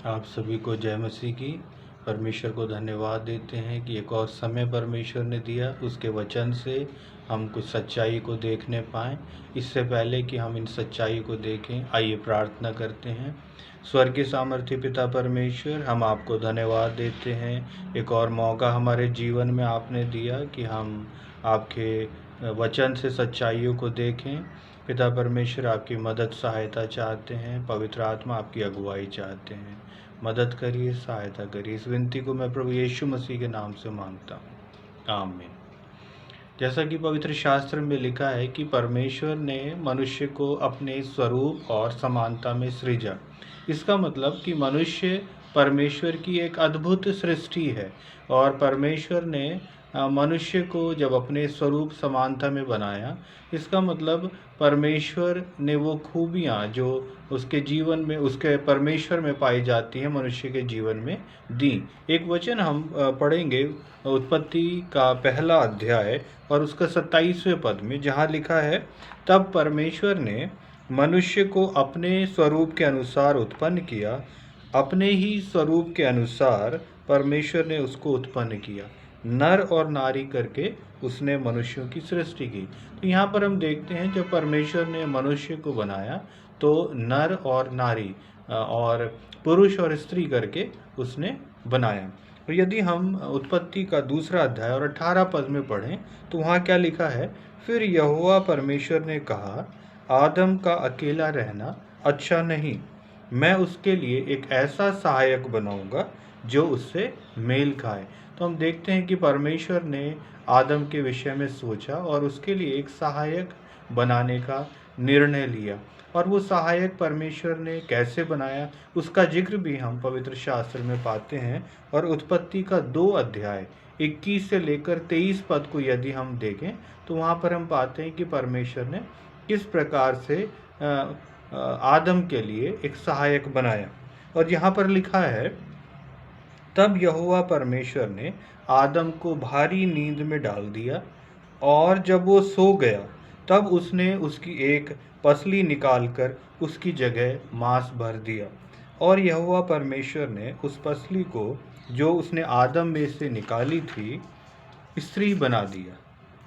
आप सभी को जय मसीह की। परमेश्वर को धन्यवाद देते हैं कि एक और समय परमेश्वर ने दिया, उसके वचन से हम कुछ सच्चाई को देखने पाएँ। इससे पहले कि हम इन सच्चाई को देखें, आइए प्रार्थना करते हैं। स्वर्गीय सामर्थ्य पिता परमेश्वर, हम आपको धन्यवाद देते हैं। एक और मौका हमारे जीवन में आपने दिया कि हम आपके वचन से सच्चाइयों को देखें। पिता परमेश्वर, आपकी मदद सहायता चाहते हैं। पवित्र आत्मा आपकी अगुवाई चाहते हैं। मदद करिए, सहायता करिए। इस विनती को मैं प्रभु यीशु मसीह के नाम से मांगता हूँ, आमीन। जैसा कि पवित्र शास्त्र में लिखा है कि परमेश्वर ने मनुष्य को अपने स्वरूप और समानता में सृजा। इसका मतलब कि मनुष्य परमेश्वर की एक अद्भुत सृष्टि है और परमेश्वर ने मनुष्य को जब अपने स्वरूप समानता में बनाया, इसका मतलब परमेश्वर ने वो खूबियाँ जो उसके जीवन में, उसके परमेश्वर में पाई जाती हैं, मनुष्य के जीवन में दी। एक वचन हम पढ़ेंगे उत्पत्ति का पहला अध्याय और उसका 27वें पद में, जहाँ लिखा है, तब परमेश्वर ने मनुष्य को अपने स्वरूप के अनुसार उत्पन्न किया, अपने ही स्वरूप के अनुसार परमेश्वर ने उसको उत्पन्न किया, नर और नारी करके उसने मनुष्यों की सृष्टि की। तो यहाँ पर हम देखते हैं जब परमेश्वर ने मनुष्य को बनाया तो नर और नारी और पुरुष और स्त्री करके उसने बनाया। तो यदि हम उत्पत्ति का दूसरा अध्याय और 18 पद में पढ़ें तो वहाँ क्या लिखा है, फिर यहोवा परमेश्वर ने कहा, आदम का अकेला रहना अच्छा नहीं, मैं उसके लिए एक ऐसा सहायक बनाऊंगा जो उससे मेल खाए। तो हम देखते हैं कि परमेश्वर ने आदम के विषय में सोचा और उसके लिए एक सहायक बनाने का निर्णय लिया। और वो सहायक परमेश्वर ने कैसे बनाया, उसका जिक्र भी हम पवित्र शास्त्र में पाते हैं। और उत्पत्ति का 2 अध्याय 21 से लेकर 23 पद को यदि हम देखें तो वहाँ पर हम पाते हैं कि परमेश्वर ने किस प्रकार से आदम के लिए एक सहायक बनाया। और यहाँ पर लिखा है, तब यहोवा परमेश्वर ने आदम को भारी नींद में डाल दिया और जब वो सो गया तब उसने उसकी एक पसली निकालकर उसकी जगह मांस भर दिया। और यहोवा परमेश्वर ने उस पसली को जो उसने आदम में से निकाली थी स्त्री बना दिया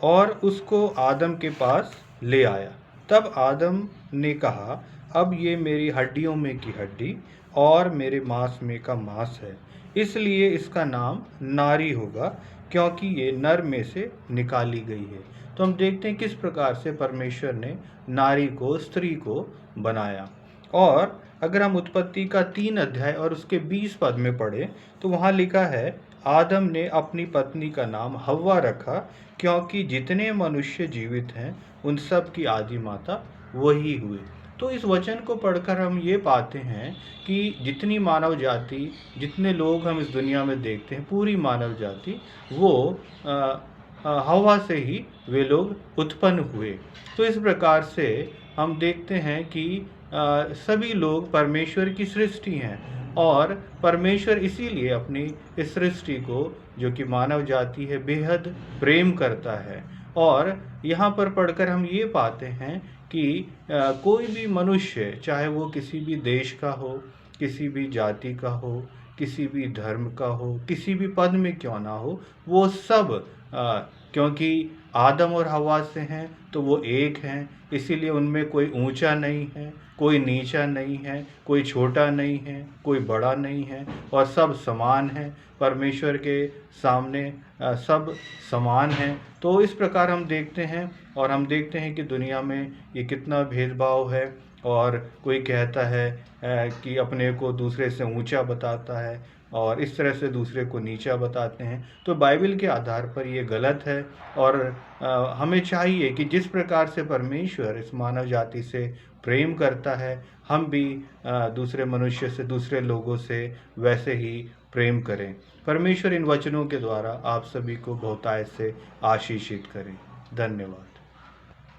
और उसको आदम के पास ले आया। तब आदम ने कहा, अब ये मेरी हड्डियों में की हड्डी और मेरे मांस में का मांस है, इसलिए इसका नाम नारी होगा, क्योंकि ये नर में से निकाली गई है। तो हम देखते हैं किस प्रकार से परमेश्वर ने नारी को, स्त्री को बनाया। और अगर हम उत्पत्ति का 3 अध्याय और उसके 20 पद में पढ़ें तो वहाँ लिखा है, आदम ने अपनी पत्नी का नाम हव्वा रखा, क्योंकि जितने मनुष्य जीवित हैं उन सब की आदि माता वही हुई। तो इस वचन को पढ़कर हम ये पाते हैं कि जितनी मानव जाति, जितने लोग हम इस दुनिया में देखते हैं, पूरी मानव जाति वो हवा से ही वे लोग उत्पन्न हुए। तो इस प्रकार से हम देखते हैं कि सभी लोग परमेश्वर की सृष्टि हैं और परमेश्वर इसीलिए अपनी इस सृष्टि को, जो कि मानव जाति है, बेहद प्रेम करता है। और यहाँ पर पढ़कर हम ये पाते हैं कि कोई भी मनुष्य, चाहे वो किसी भी देश का हो, किसी भी जाति का हो, किसी भी धर्म का हो, किसी भी पद में क्यों ना हो, वो सब क्योंकि आदम और हव्वा से हैं तो वो एक हैं, इसीलिए उनमें कोई ऊंचा नहीं है, कोई नीचा नहीं है, कोई छोटा नहीं है, कोई बड़ा नहीं है, और सब समान हैं परमेश्वर के सामने, सब समान हैं। तो इस प्रकार हम देखते हैं, और हम देखते हैं कि दुनिया में ये कितना भेदभाव है। और कोई कहता है कि अपने को दूसरे से ऊंचा बताता है और इस तरह से दूसरे को नीचा बताते हैं। तो बाइबल के आधार पर ये गलत है। और हमें चाहिए कि जिस प्रकार से परमेश्वर इस मानव जाति से प्रेम करता है, हम भी दूसरे मनुष्य से, दूसरे लोगों से वैसे ही प्रेम करें। परमेश्वर इन वचनों के द्वारा आप सभी को बहुतायत से आशीषित करें। धन्यवाद।